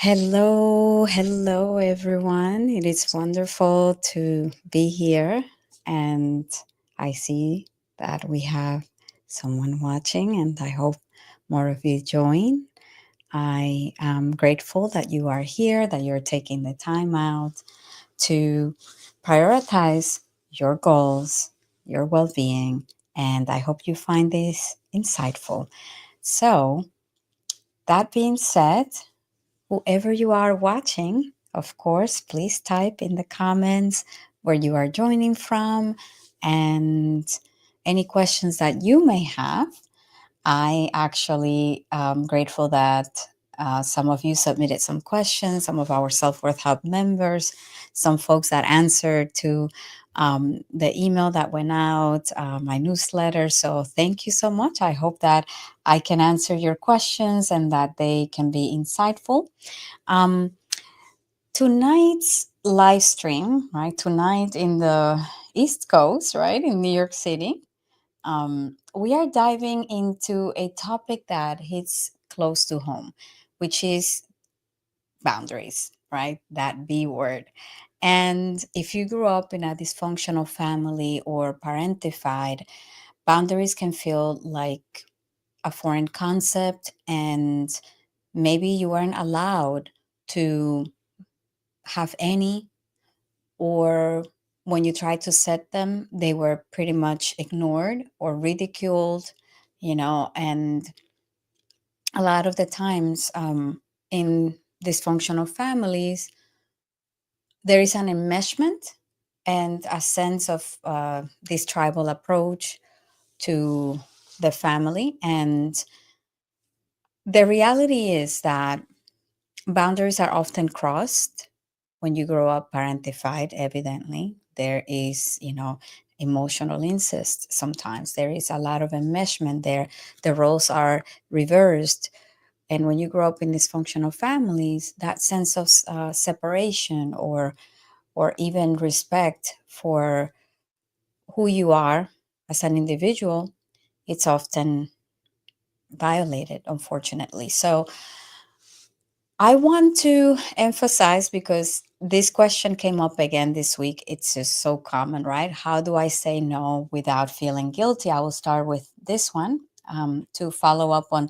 Hello, everyone. It is wonderful to be here, and I see that we have someone watching, and I hope more of you join. I am grateful that you are here, that you're taking the time out to prioritize your goals, your well being, and I hope you find this insightful. So, that being said, whoever you are watching, of course, please type in the comments where you are joining from and any questions that you may have. I actually am grateful that some of you submitted some questions, some of our Self Worth Hub members, some folks that answered to the email that went out, my newsletter. So thank you so much. I hope that I can answer your questions and that they can be insightful. Um, Tonight's live stream, right? Tonight in the East Coast, right? In New York City, we are diving into a topic that hits close to home, which is boundaries, right? That B word. And if you grew up in a dysfunctional family or parentified, boundaries can feel like a foreign concept, and maybe you weren't allowed to have any, or when you tried to set them, they were pretty much ignored or ridiculed, and a lot of the times in dysfunctional families, there is an enmeshment and a sense of this tribal approach to the family. And the reality is that boundaries are often crossed when you grow up parentified. Evidently there is, emotional incest. Sometimes there is a lot of enmeshment there. The roles are reversed, and when you grow up in dysfunctional families, that sense of separation or even respect for who you are as an individual, it's often violated, unfortunately. So I want to emphasize, because this question came up again this week. It's just so common, right? How do I say no without feeling guilty? I will start with this one to follow up on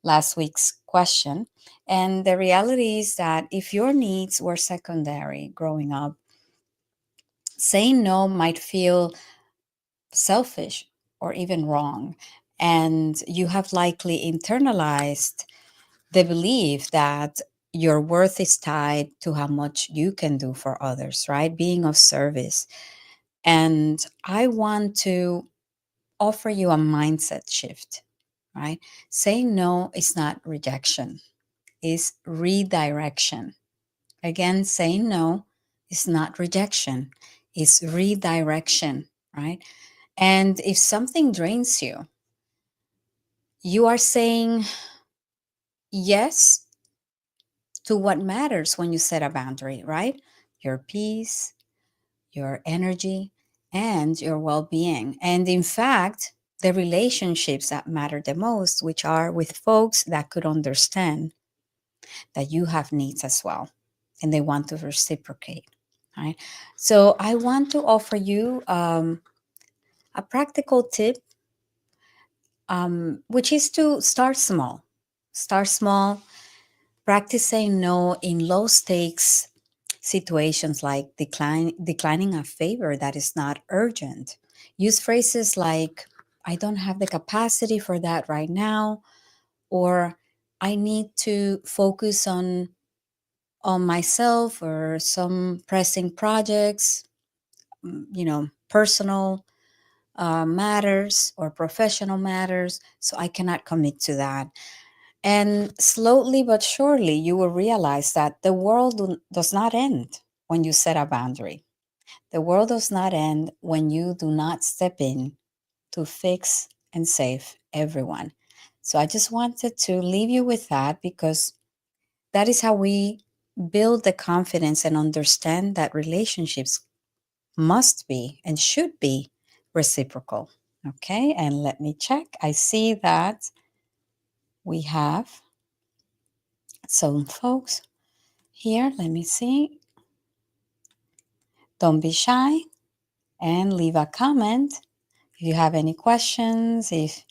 last week's question. And the reality is that if your needs were secondary growing up, saying no might feel selfish or even wrong. And you have likely internalized the belief that your worth is tied to how much you can do for others, right? Being of service. And I want to offer you a mindset shift, right? Saying no is not rejection, it's redirection. Again, saying no is not rejection, it's redirection, right? And if something drains you, you are saying yes to what matters when you set a boundary, right? Your peace, your energy, and your well being. And in fact, the relationships that matter the most, which are with folks that could understand that you have needs as well and they want to reciprocate, right? So I want to offer you a practical tip, which is to start small. Start small, practice saying no in low stakes situations, like declining a favor that is not urgent. Use phrases like, I don't have the capacity for that right now, or I need to focus on myself or some pressing projects, personal matters or professional matters, so I cannot commit to that. And slowly but surely, you will realize that the world does not end when you set a boundary. The world does not end when you do not step in to fix and save everyone. So I just wanted to leave you with that, because that is how we build the confidence and understand that relationships must be and should be reciprocal. Okay, and let me check. I see that we have some folks. here. Let me see. Don't be shy and leave a comment if you have any questions, if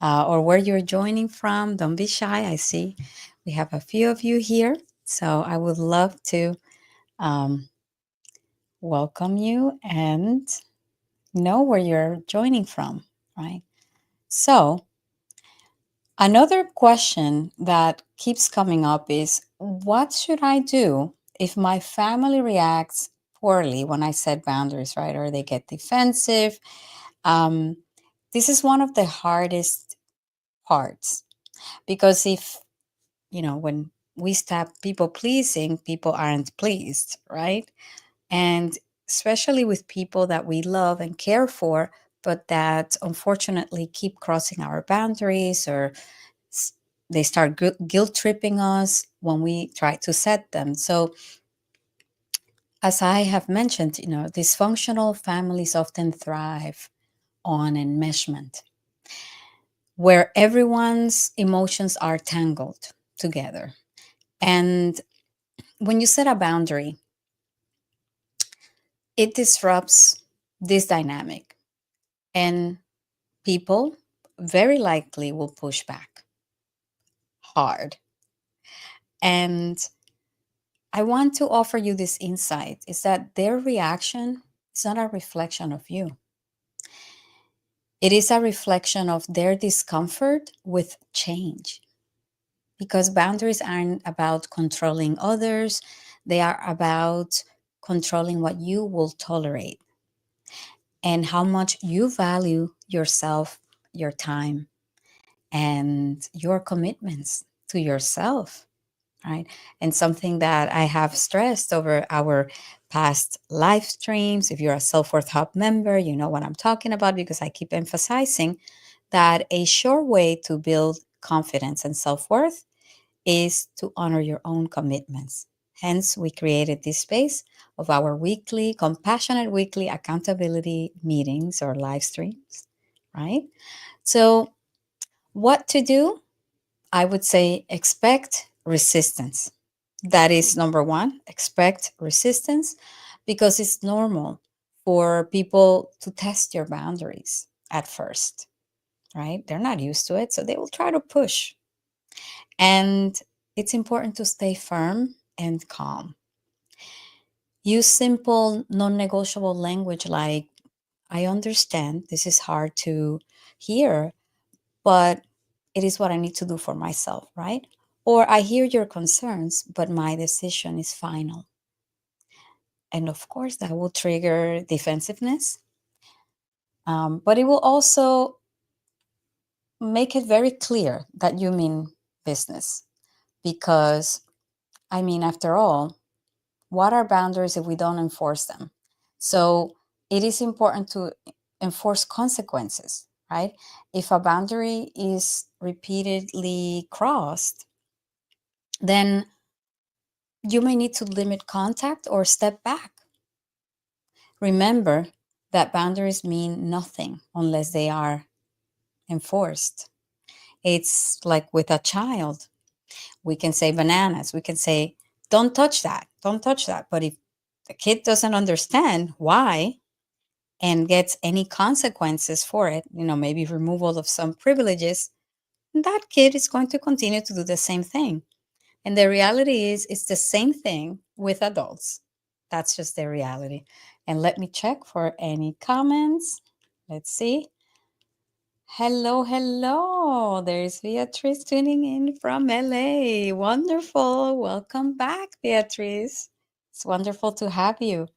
or where you're joining from. Don't be shy. I see we have a few of you here, so I would love to um, welcome you and know where you're joining from, right? So, another question that keeps coming up is, what should I do if my family reacts poorly when I set boundaries, right? Or they get defensive? Um, this is one of the hardest parts because if, when we stop people pleasing, people aren't pleased, right? And especially with people that we love and care for, but that unfortunately keep crossing our boundaries, or they start guilt tripping us when we try to set them. So, as I have mentioned, dysfunctional families often thrive on enmeshment, where everyone's emotions are tangled together. And when you set a boundary, it disrupts this dynamic, and people very likely will push back hard. And I want to offer you this insight is that their reaction is not a reflection of you. It is a reflection of their discomfort with change, because boundaries aren't about controlling others, they are about controlling what you will tolerate and how much you value yourself, your time, and your commitments to yourself, right? And something that I have stressed over our past live streams, if you're a Self Worth Hub member, you know what I'm talking about, because I keep emphasizing that a sure way to build confidence and self worth is to honor your own commitments. Hence, we created this space of our weekly, compassionate weekly accountability meetings or live streams, right? So, what to do? I would say expect resistance. That is number one, expect resistance, because it's normal for people to test your boundaries at first, right? They're not used to it, so they will try to push. And it's important to stay firm and calm. Use simple, non negotiable language like, I understand this is hard to hear, but it is what I need to do for myself, right? Or I hear your concerns, but my decision is final. And of course, that will trigger defensiveness. But it will also make it very clear that you mean business. Because, I mean, after all, what are boundaries if we don't enforce them? So it is important to enforce consequences, right? If a boundary is repeatedly crossed, then you may need to limit contact or step back. Remember that boundaries mean nothing unless they are enforced. It's like with a child. We can say bananas. We can say, don't touch that. Don't touch that. But if the kid doesn't understand why and gets any consequences for it, maybe removal of some privileges, that kid is going to continue to do the same thing. And the reality is, it's the same thing with adults. That's just the reality. And let me check for any comments. Let's see. Hello, hello. There's Beatriz tuning in from LA. Wonderful. Welcome back, Beatriz. It's wonderful to have you.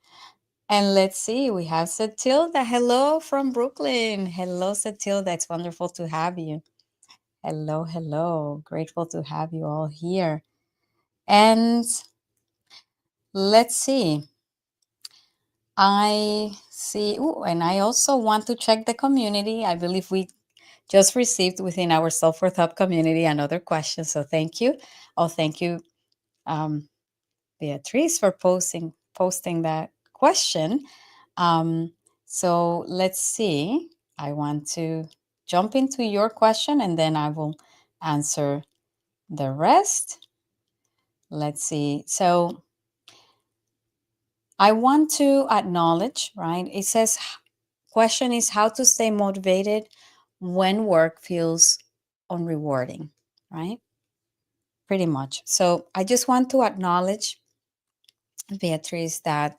And let's see, we have Satilda. Hello from Brooklyn. Hello, Satilda. It's wonderful to have you. Hello, hello. Grateful to have you all here. And let's see. I see. Ooh, and I also want to check the community. I believe we just received within our Self Worth Hub community another question. So thank you. Oh, thank you, Beatriz, for posting that question. Um, so let's see. I want to jump into your question and then I will answer the rest. Let's see. So I want to acknowledge, right? It says, question is how to stay motivated when work feels unrewarding, right? Pretty much. So I just want to acknowledge, Beatriz, that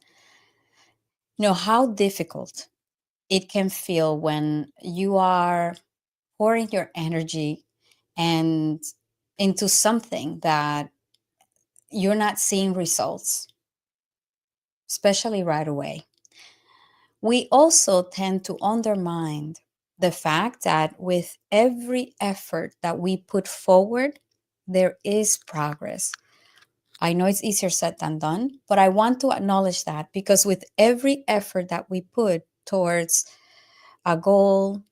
how difficult it can feel when you are pouring your energy and into something that you're not seeing results, especially right away. We also tend to undermine the fact that with every effort that we put forward, there is progress. I know it's easier said than done, but I want to acknowledge that because with every effort that we put towards a goal,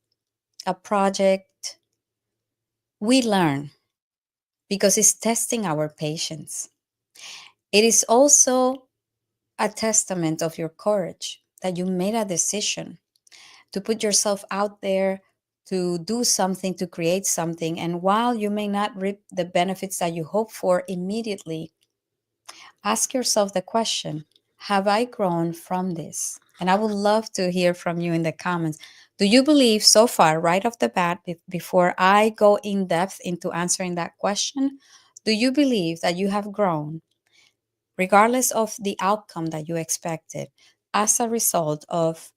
a project, we learn because it's testing our patience. It is also a testament of your courage that you made a decision to put yourself out there, to do something, to create something. And while you may not reap the benefits that you hope for immediately, ask yourself the question, have I grown from this? And I would love to hear from you in the comments. Do you believe so far, right off the bat, before I go in depth into answering that question, do you believe that you have grown, regardless of the outcome that you expected, as a result of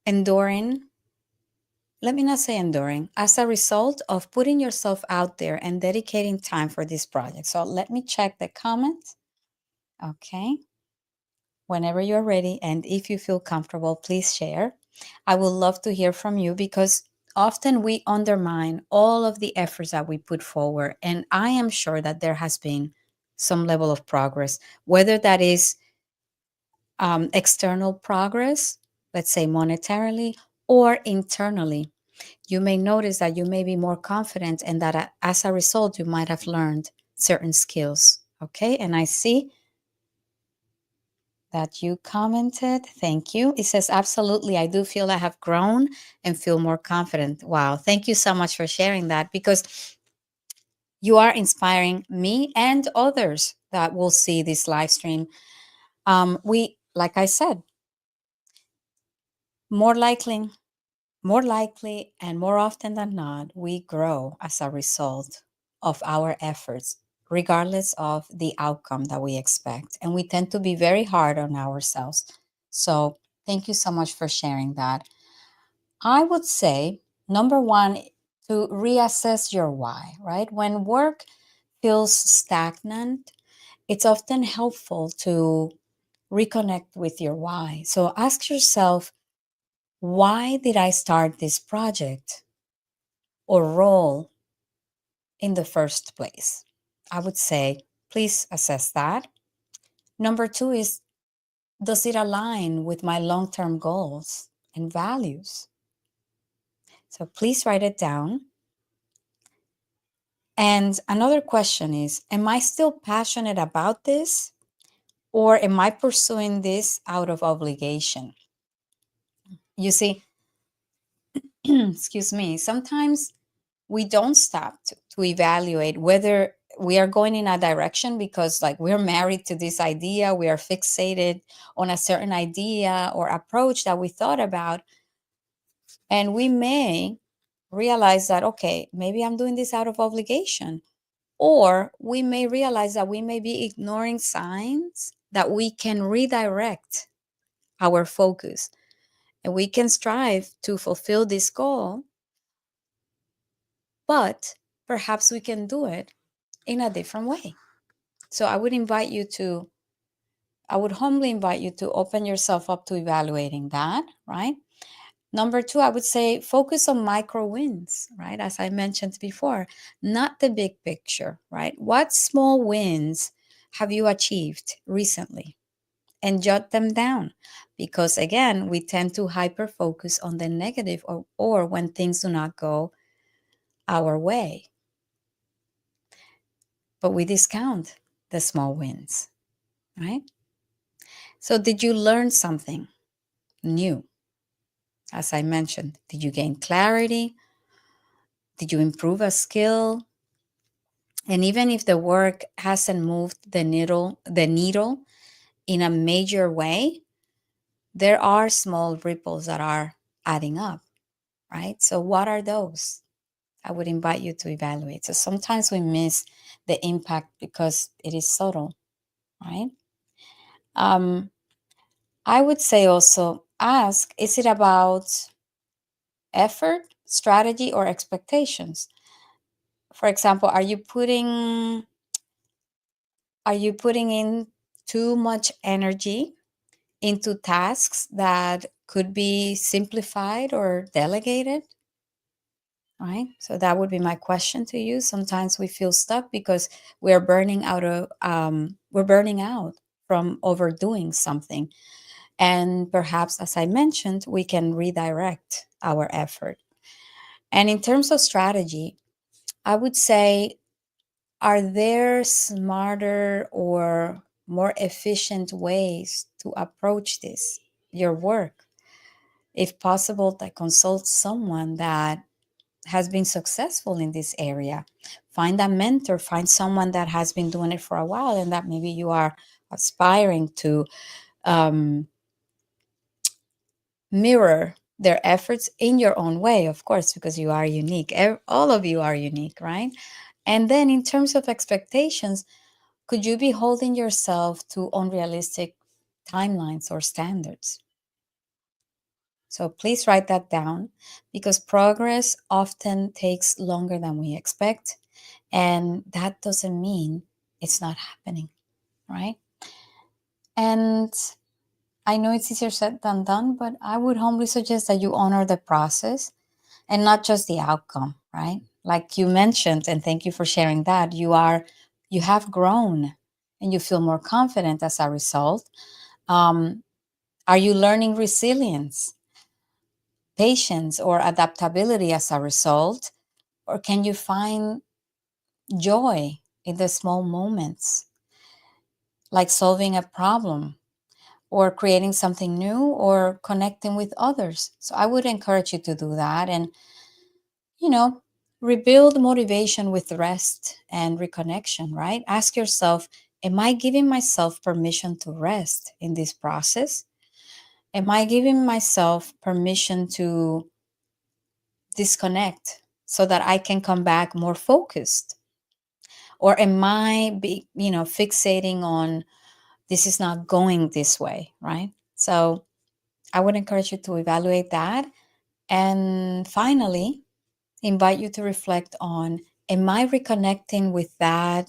enduring? Let me not say enduring, as a result of putting yourself out there and dedicating time for this project. So let me check the comments. Okay. Whenever you're ready, and if you feel comfortable, please share. I would love to hear from you because often we undermine all of the efforts that we put forward. And I am sure that there has been some level of progress, whether that is external progress, let's say monetarily, or internally. You may notice that you may be more confident and that as a result, you might have learned certain skills. Okay. And I see that you commented. Thank you. It says, absolutely. I do feel I have grown and feel more confident. Wow. Thank you so much for sharing that because you are inspiring me and others that will see this live stream. Like I said, more likely, more likely, and more often than not, we grow as a result of our efforts, regardless of the outcome that we expect. And we tend to be very hard on ourselves. So, thank you so much for sharing that. I would say, number one, to reassess your why, right? When work feels stagnant, it's often helpful to reconnect with your why. So, ask yourself, why did I start this project or role in the first place? I would say, please assess that. Number two is, does it align with my long term goals and values? So please write it down. And another question is, am I still passionate about this or am I pursuing this out of obligation? You see, excuse me, sometimes we don't stop to evaluate whether we are going in a direction because like we're married to this idea, we are fixated on a certain idea or approach that we thought about, and we may realize that, okay, maybe I'm doing this out of obligation, or we may realize that we may be ignoring signs that we can redirect our focus and we can strive to fulfill this goal, but perhaps we can do it in a different way. So I would humbly invite you to open yourself up to evaluating that, right? Number two, I would say focus on micro wins, right? As I mentioned before, not the big picture, right? What small wins have you achieved recently? And jot them down. Because again, we tend to hyper focus on the negative or when things do not go our way. But we discount the small wins, right? So, did you learn something new? As I mentioned, did you gain clarity? Did you improve a skill? And even if the work hasn't moved the needle in a major way, there are small ripples that are adding up, right? So what are those? I would invite you to evaluate. So sometimes we miss the impact because it is subtle, right? Um, I would say also ask, is it about effort, strategy, or expectations? For example, are you putting in too much energy into tasks that could be simplified or delegated? Right? So that would be my question to you. Sometimes we feel stuck because we're burning out from overdoing something. And perhaps, as I mentioned, we can redirect our effort. And in terms of strategy, I would say, are there smarter or more efficient ways to approach this, your work? If possible, to consult someone that has been successful in this area. Find a mentor, find someone that has been doing it for a while and that maybe you are aspiring to um, mirror their efforts in your own way, of course, because you are unique. All of you are unique, right? And then in terms of expectations, could you be holding yourself to unrealistic timelines or standards? So please write that down because progress often takes longer than we expect. And that doesn't mean it's not happening, right? And I know it's easier said than done, but I would humbly suggest that you honor the process and not just the outcome, right? Like you mentioned, and thank you for sharing that, you have grown and you feel more confident as a result. Um, are you learning resilience, patience, or adaptability as a result? Or can you find joy in the small moments, like solving a problem or creating something new or connecting with others? So I would encourage you to do that and, you know, rebuild motivation with rest and reconnection, right? Ask yourself, am I giving myself permission to rest in this process? Am I giving myself permission to disconnect so that I can come back more focused? Or am I fixating on this is not going this way, right? So I would encourage you to evaluate that. And finally, invite you to reflect on, am I reconnecting with that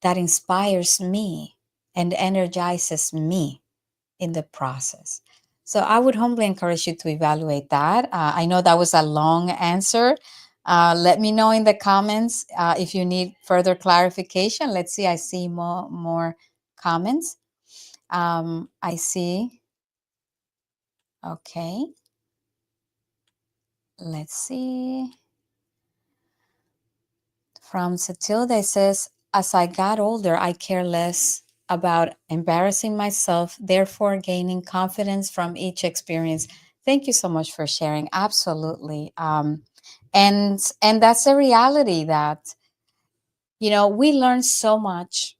inspires me and energizes me in the process? So I would humbly encourage you to evaluate that. I know that was a long answer. Let me know in the comments if you need further clarification. Let's see. I see more comments. I see. Okay. Let's see. From Satilda, it says, as I got older, I care less about embarrassing myself, therefore gaining confidence from each experience. Thank you so much for sharing. Absolutely. And that's a reality that, we learn so much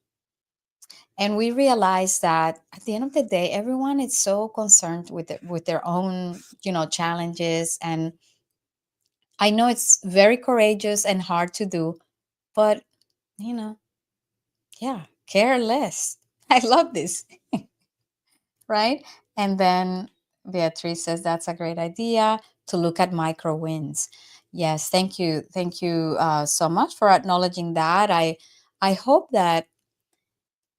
and we realize that at the end of the day, everyone is so concerned with their own, challenges. And I know it's very courageous and hard to do, but, you know, yeah, care less. I love this, right? And then Beatriz says that's a great idea to look at micro wins. Yes, thank you. Thank you so much for acknowledging that. I hope that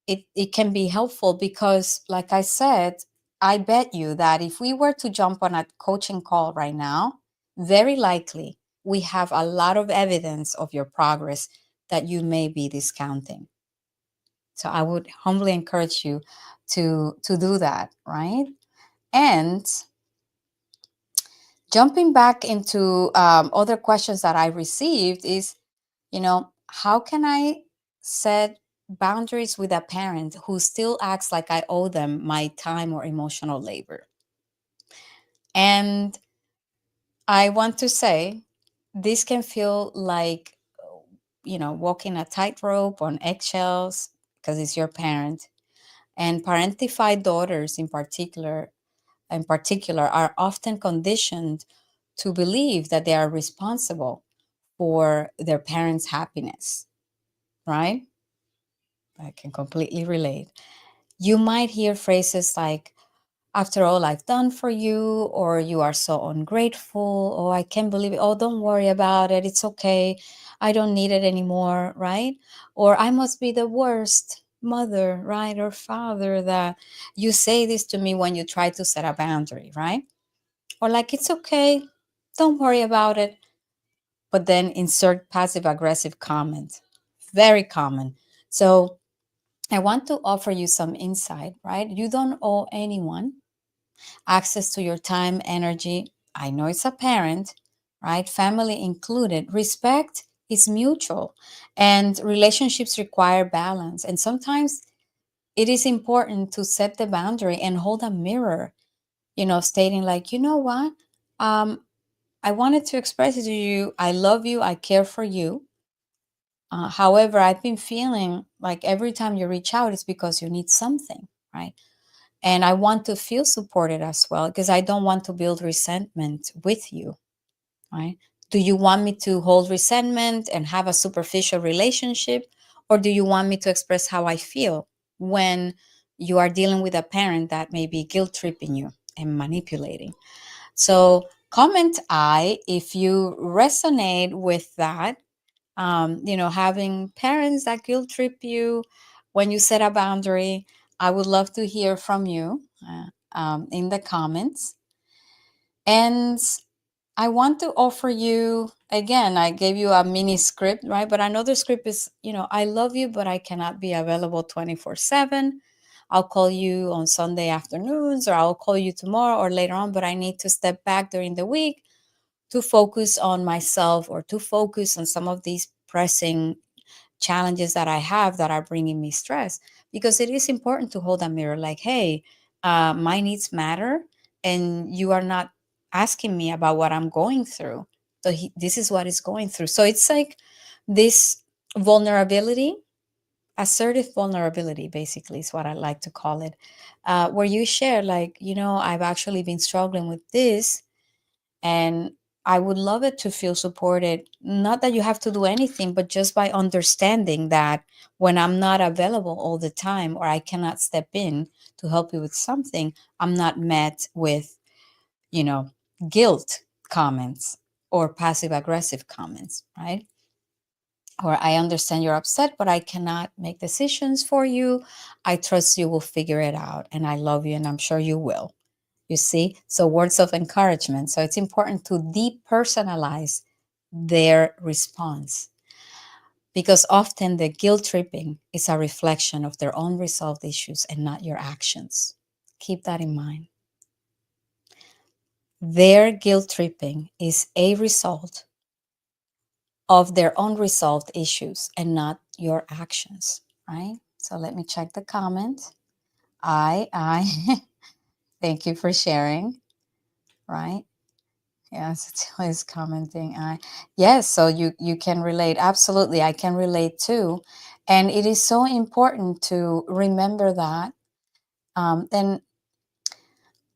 it can be helpful because, like I said, I bet you that if we were to jump on a coaching call right now, very likely we have a lot of evidence of your progress that you may be discounting. So I would humbly encourage you to do that, right? And jumping back into other questions that I received is, how can I set boundaries with a parent who still acts like I owe them my time or emotional labor? And I want to say this can feel like, walking a tightrope on eggshells because it's your parent. And parentified daughters in particular are often conditioned to believe that they are responsible for their parents' happiness, right? I can completely relate. You might hear phrases like, after all I've done for you, or you are so ungrateful, or I can't believe it, oh, don't worry about it, it's okay, I don't need it anymore, right? Or I must be the worst mother, right, or father, that you say this to me when you try to set a boundary, right? Or like, it's okay, don't worry about it. But then insert passive aggressive comment. Very common. So I want to offer you some insight, right? You don't owe anyone access to your time, energy. I know it's apparent, right? Family included. Respect is mutual, and relationships require balance. And sometimes it is important to set the boundary and hold a mirror, stating, like, you know what? Um, I wanted to express it to you. I love you. I care for you. However, I've been feeling like every time you reach out, it's because you need something, right? And I want to feel supported as well, because I don't want to build resentment with you, right? Do you want me to hold resentment and have a superficial relationship? Or do you want me to express how I feel when you are dealing with a parent that may be guilt tripping you and manipulating? So comment I if you resonate with that. Having parents that guilt trip you when you set a boundary. I would love to hear from you in the comments. And I want to offer you, again, I gave you a mini script, right? But another script is, I love you, but I cannot be available 24/7. I'll call you on Sunday afternoons, or I'll call you tomorrow or later on, but I need to step back during the week to focus on myself, or to focus on some of these pressing challenges that I have that are bringing me stress. Because it is important to hold a mirror, like, hey, my needs matter, and you are not asking me about what I'm going through. So this is what is going through. So it's like this vulnerability, assertive vulnerability, basically, is what I like to call it, where you share, like, I've actually been struggling with this, and I would love it to feel supported. Not that you have to do anything, but just by understanding that when I'm not available all the time, or I cannot step in to help you with something, I'm not met with, you know, guilt comments or passive aggressive comments, right? Or I understand you're upset, but I cannot make decisions for you. I trust you will figure it out, and I love you, and I'm sure you will. You see? So words of encouragement. So it's important to depersonalize their response, because often the guilt tripping is a reflection of their own resolved issues and not your actions. Keep that in mind. Their guilt tripping is a result of their own resolved issues and not your actions, right? So let me check the comment. I thank you for sharing, right? Yes, it's always commenting. Yes, so you can relate. Absolutely, I can relate too. And it is so important to remember that. And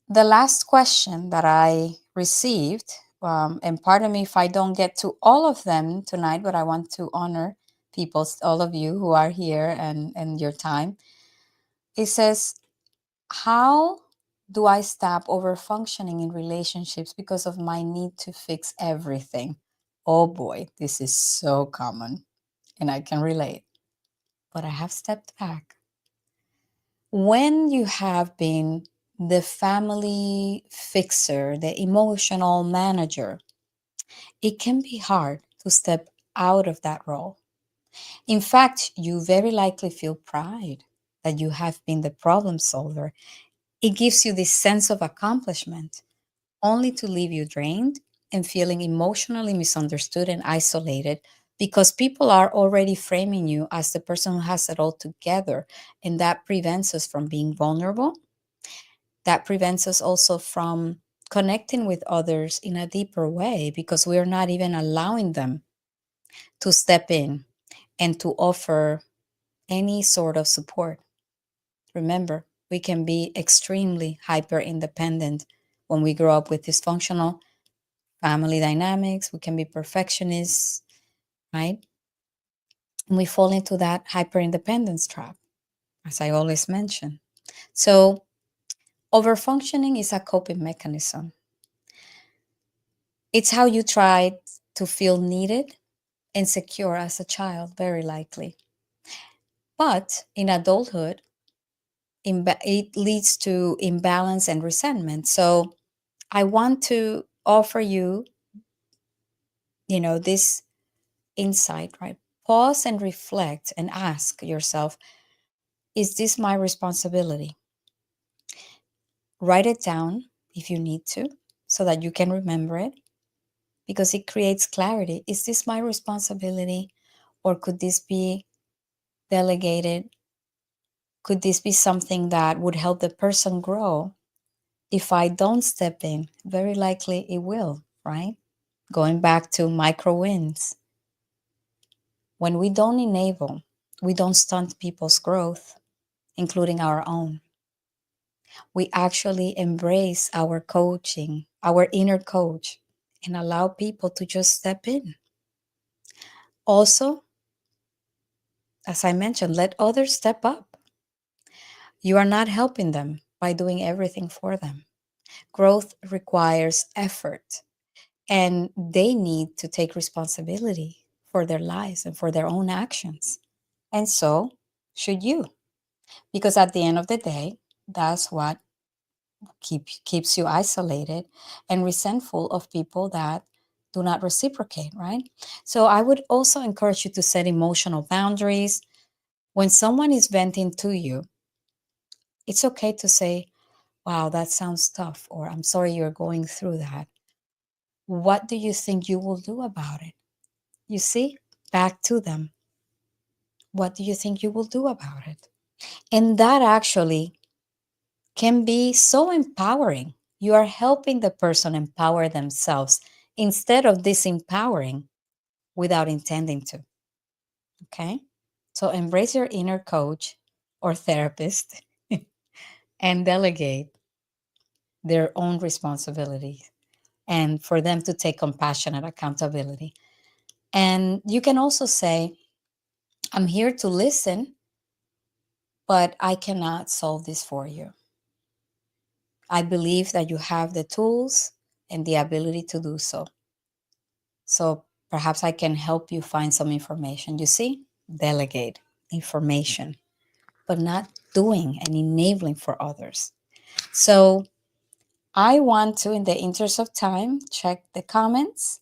the last question that I received, and pardon me if I don't get to all of them tonight, but I want to honor people, all of you who are here, and your time. It says, how do I stop over functioning in relationships because of my need to fix everything? Oh boy, this is so common, and I can relate. But I have stepped back. When you have been the family fixer, the emotional manager, it can be hard to step out of that role. In fact, you very likely feel pride that you have been the problem solver. It gives you this sense of accomplishment, only to leave you drained and feeling emotionally misunderstood and isolated, because people are already framing you as the person who has it all together. And that prevents us from being vulnerable. That prevents us also from connecting with others in a deeper way, because we're not even allowing them to step in. and to offer any sort of support. Remember, we can be extremely hyper independent when we grow up with dysfunctional family dynamics. We can be perfectionists, right? And we fall into that hyper independence trap, as I always mention. So, overfunctioning is a coping mechanism. It's how you try to feel needed and secure as a child, very likely. But in adulthood, it leads to imbalance and resentment. So I want to offer you, this insight, right? Pause and reflect and ask yourself, is this my responsibility? Write it down if you need to so that you can remember it, because it creates clarity. Is this my responsibility, or could this be delegated? Could this be something that would help the person grow? If I don't step in, very likely it will, right? Going back to micro wins. When we don't enable, we don't stunt people's growth, including our own. We actually embrace our coaching, our inner coach, and allow people to just step in. Also, as I mentioned, let others step up. You are not helping them by doing everything for them. Growth requires effort, and they need to take responsibility for their lives and for their own actions. And so should you, because at the end of the day, that's what keeps you isolated and resentful of people that do not reciprocate, right? So I would also encourage you to set emotional boundaries. When someone is venting to you, it's okay to say, wow, that sounds tough, or I'm sorry you're going through that. What do you think you will do about it? You see, back to them. What do you think you will do about it? And that actually can be so empowering. You are helping the person empower themselves instead of disempowering without intending to. Okay? So embrace your inner coach or therapist and delegate their own responsibilities, and for them to take compassionate accountability. And you can also say, I'm here to listen, but I cannot solve this for you. I believe that you have the tools and the ability to do so. So perhaps I can help you find some information. You see, delegate information, but not doing and enabling for others. So I want to, in the interest of time, check the comments.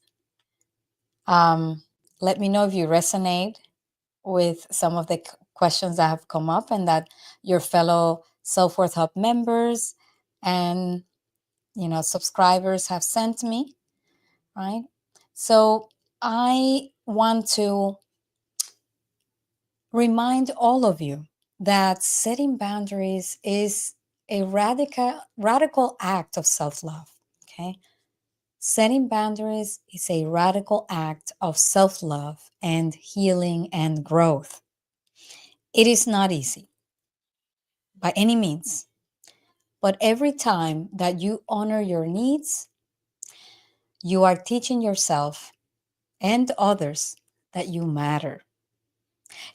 Um, Let me know if you resonate with some of the questions that have come up and that your fellow Self-Worth Hub members and subscribers have sent me, right? So I want to remind all of you that setting boundaries is a radical act of self-love. Okay, setting boundaries is a radical act of self-love and healing and growth. It is not easy by any means, but every time that you honor your needs, you are teaching yourself and others that you matter.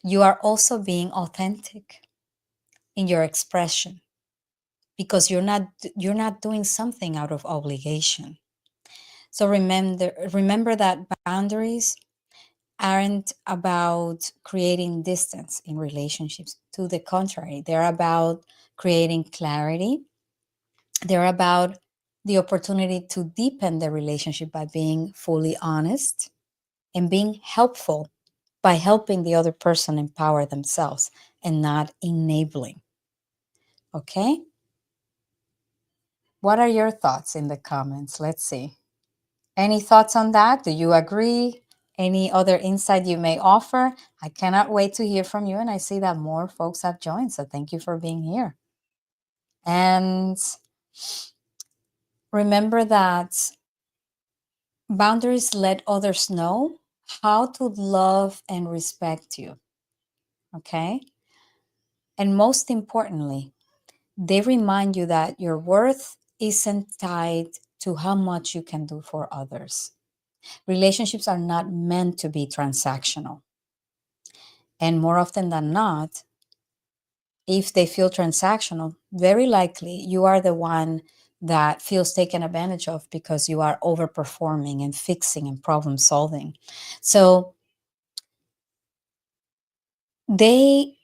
You are also being authentic in your expression, because you're not doing something out of obligation. So remember that boundaries aren't about creating distance in relationships. To the contrary, they're about creating clarity. They're about the opportunity to deepen the relationship by being fully honest and being helpful, by helping the other person empower themselves and not enabling. Okay? What are your thoughts in the comments? Let's see. Any thoughts on that? Do you agree? Any other insight you may offer? I cannot wait to hear from you. And I see that more folks have joined. So thank you for being here. And remember that boundaries let others know how to love and respect you. Okay. And most importantly, they remind you that your worth isn't tied to how much you can do for others. Relationships are not meant to be transactional. And more often than not, if they feel transactional, very likely you are the one that feels taken advantage of because you are overperforming and fixing and problem solving. So they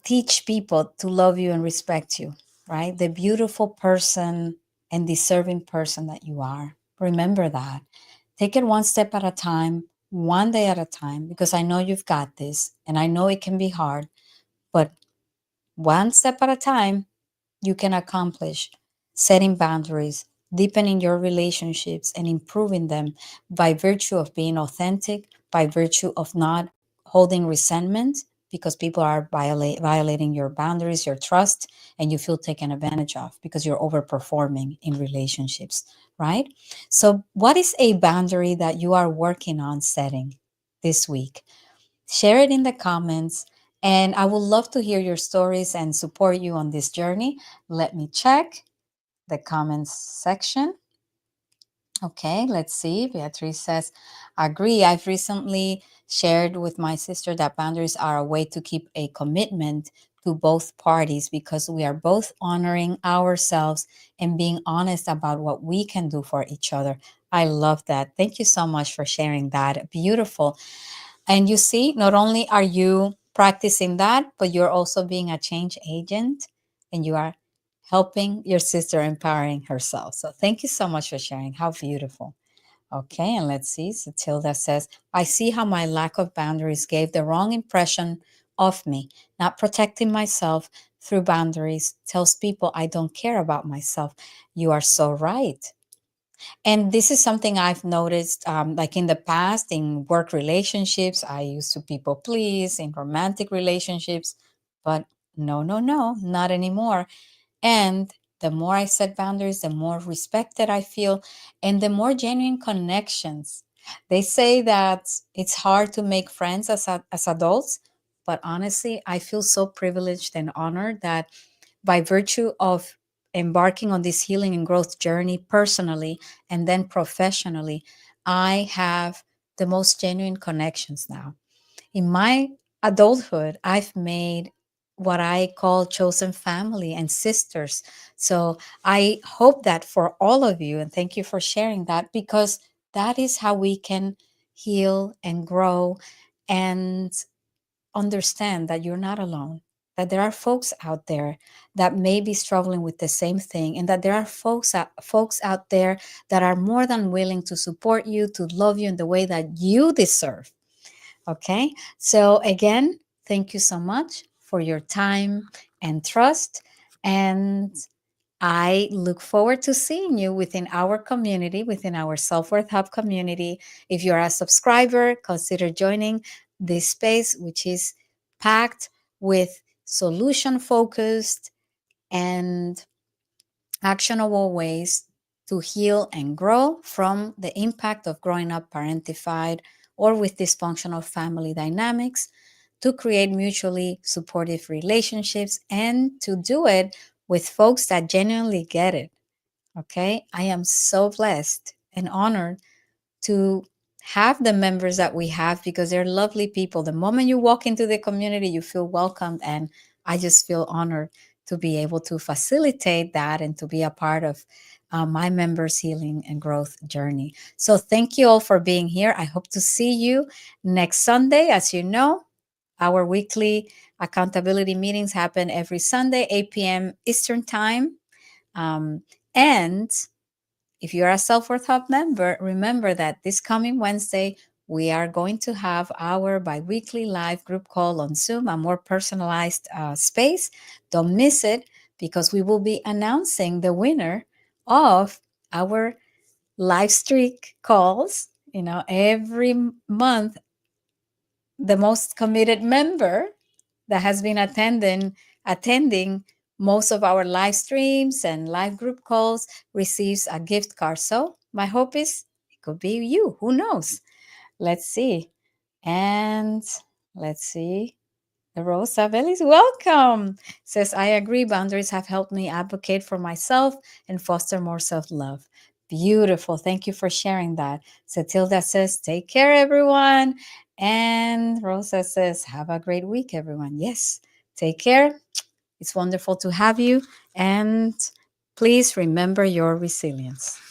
teach people to love you and respect you, right? The beautiful person and deserving person that you are. Remember that. Take it one step at a time, one day at a time, because I know you've got this and I know it can be hard, but one step at a time, you can accomplish setting boundaries, deepening your relationships, and improving them by virtue of being authentic, by virtue of not holding resentment because people are violating your boundaries, your trust, and you feel taken advantage of because you're overperforming in relationships, right? So, what is a boundary that you are working on setting this week? Share it in the comments. And I would love to hear your stories and support you on this journey. Let me check the comments section. Okay, let's see. Beatriz says, agree. I've recently shared with my sister that boundaries are a way to keep a commitment to both parties because we are both honoring ourselves and being honest about what we can do for each other. I love that. Thank you so much for sharing that. Beautiful. And you see, not only are you practicing that, but you're also being a change agent and you are helping your sister empowering herself. So thank you so much for sharing. How beautiful. Okay, and let's see. So Tilda says, I see how my lack of boundaries gave the wrong impression of me. Not protecting myself through boundaries tells people I don't care about myself. You are so right. And this is something I've noticed, like in the past, in work relationships, I used to people please, in romantic relationships, but no, no, no, not anymore. And the more I set boundaries, the more respected I feel, and the more genuine connections. They say that it's hard to make friends as adults, but honestly, I feel so privileged and honored that by virtue of embarking on this healing and growth journey personally and then professionally, I have the most genuine connections now. In my adulthood, I've made what I call chosen family and sisters. So I hope that for all of you, and thank you for sharing that, because that is how we can heal and grow and understand that you're not alone, that there are folks out there that may be struggling with the same thing, and that there are folks out there that are more than willing to support you, to love you in the way that you deserve. Okay, so again, thank you so much for your time and trust, and I look forward to seeing you within our community, within our Self-Worth Hub community. If you're a subscriber, consider joining this space, which is packed with solution focused and actionable ways to heal and grow from the impact of growing up parentified or with dysfunctional family dynamics, to create mutually supportive relationships and to do it with folks that genuinely get it. Okay. I am so blessed and honored to have the members that we have because they're lovely people. The moment you walk into the community, you feel welcomed. And I just feel honored to be able to facilitate that and to be a part of my members' healing and growth journey. So thank you all for being here. I hope to see you next Sunday. As you know, our weekly accountability meetings happen every Sunday, 8 p.m. Eastern Time. And if you're a Self-Worth Hub member, remember that this coming Wednesday, we are going to have our bi-weekly live group call on Zoom, a more personalized space. Don't miss it because we will be announcing the winner of our live streak calls. You know, every month, the most committed member that has been attending most of our live streams and live group calls receives a gift card. So my hope is it could be you. Who knows? Let's see. And let's see. Rosa Bellis, welcome. Says, I agree. Boundaries have helped me advocate for myself and foster more self-love. Beautiful. Thank you for sharing that. Satilda says, take care, everyone. And Rosa says, have a great week, everyone. Yes, take care. It's wonderful to have you. And please remember your resilience.